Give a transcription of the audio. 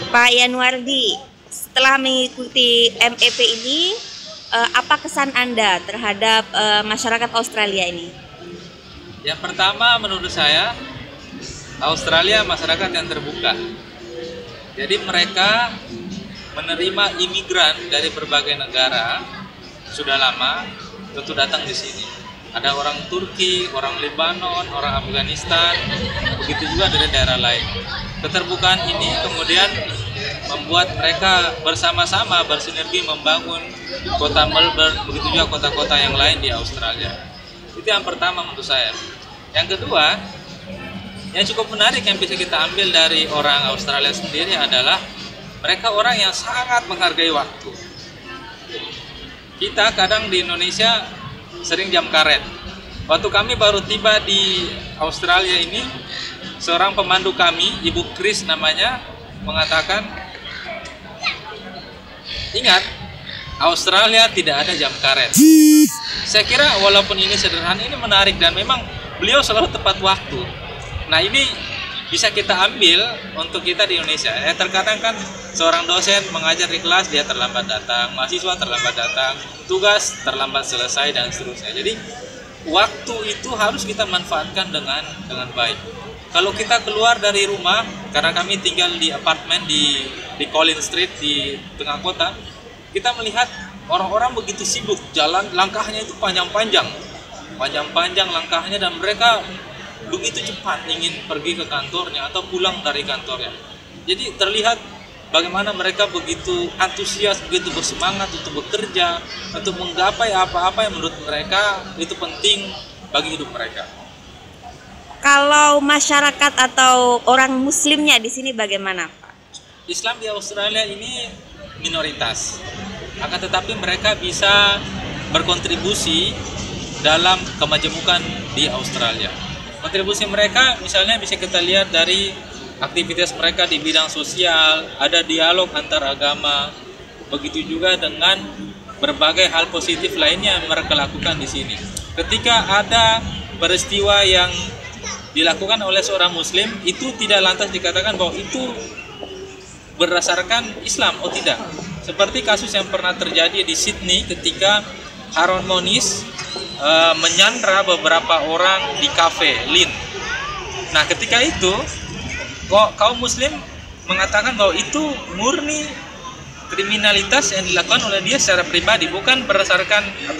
Pak Yanuardi, setelah mengikuti MEP ini, apa kesan Anda terhadap masyarakat Australia ini? Yang pertama, menurut saya, Australia masyarakat yang terbuka. Jadi mereka menerima imigran dari berbagai negara sudah lama tentu datang di sini. Ada orang Turki, orang Lebanon, orang Afghanistan, begitu juga dari daerah lain. Keterbukaan ini kemudian membuat mereka bersama-sama bersinergi membangun kota Melbourne, begitu juga kota-kota yang lain di Australia. Itu yang pertama menurut saya. Yang kedua, yang cukup menarik yang bisa kita ambil dari orang Australia sendiri adalah mereka orang yang sangat menghargai waktu. Kita kadang di Indonesia sering jam karet. Waktu kami baru tiba di Australia ini, seorang pemandu kami, Ibu Chris namanya, mengatakan, ingat, Australia tidak ada jam karet. Saya kira walaupun ini sederhana, ini menarik dan memang beliau selalu tepat waktu. Nah, ini bisa kita ambil untuk kita di Indonesia. Terkadang kan seorang dosen mengajar di kelas dia terlambat datang, mahasiswa terlambat datang, tugas terlambat selesai dan seterusnya. Jadi waktu itu harus kita manfaatkan dengan baik. Kalau kita keluar dari rumah, karena kami tinggal di apartemen di Collins Street di tengah kota, kita melihat orang-orang begitu sibuk, jalan langkahnya itu panjang-panjang langkahnya, dan mereka begitu cepat ingin pergi ke kantornya atau pulang dari kantornya. Jadi terlihat bagaimana mereka begitu antusias, begitu bersemangat untuk bekerja, untuk menggapai apa-apa yang menurut mereka itu penting bagi hidup mereka. Kalau masyarakat atau orang Muslimnya di sini bagaimana, Pak? Islam di Australia ini minoritas, akan tetapi mereka bisa berkontribusi dalam kemajemukan di Australia. Kontribusi mereka misalnya bisa kita lihat dari aktivitas mereka di bidang sosial, ada dialog antar agama, begitu juga dengan berbagai hal positif lainnya yang mereka lakukan di sini. Ketika ada peristiwa yang dilakukan oleh seorang Muslim, itu tidak lantas dikatakan bahwa itu berdasarkan Islam, oh tidak. Seperti kasus yang pernah terjadi di Sydney ketika Haron Moniz menyandra beberapa orang di kafe Lin. Nah, ketika itu kaum Muslim mengatakan bahwa itu murni kriminalitas yang dilakukan oleh dia secara pribadi, bukan berdasarkan atau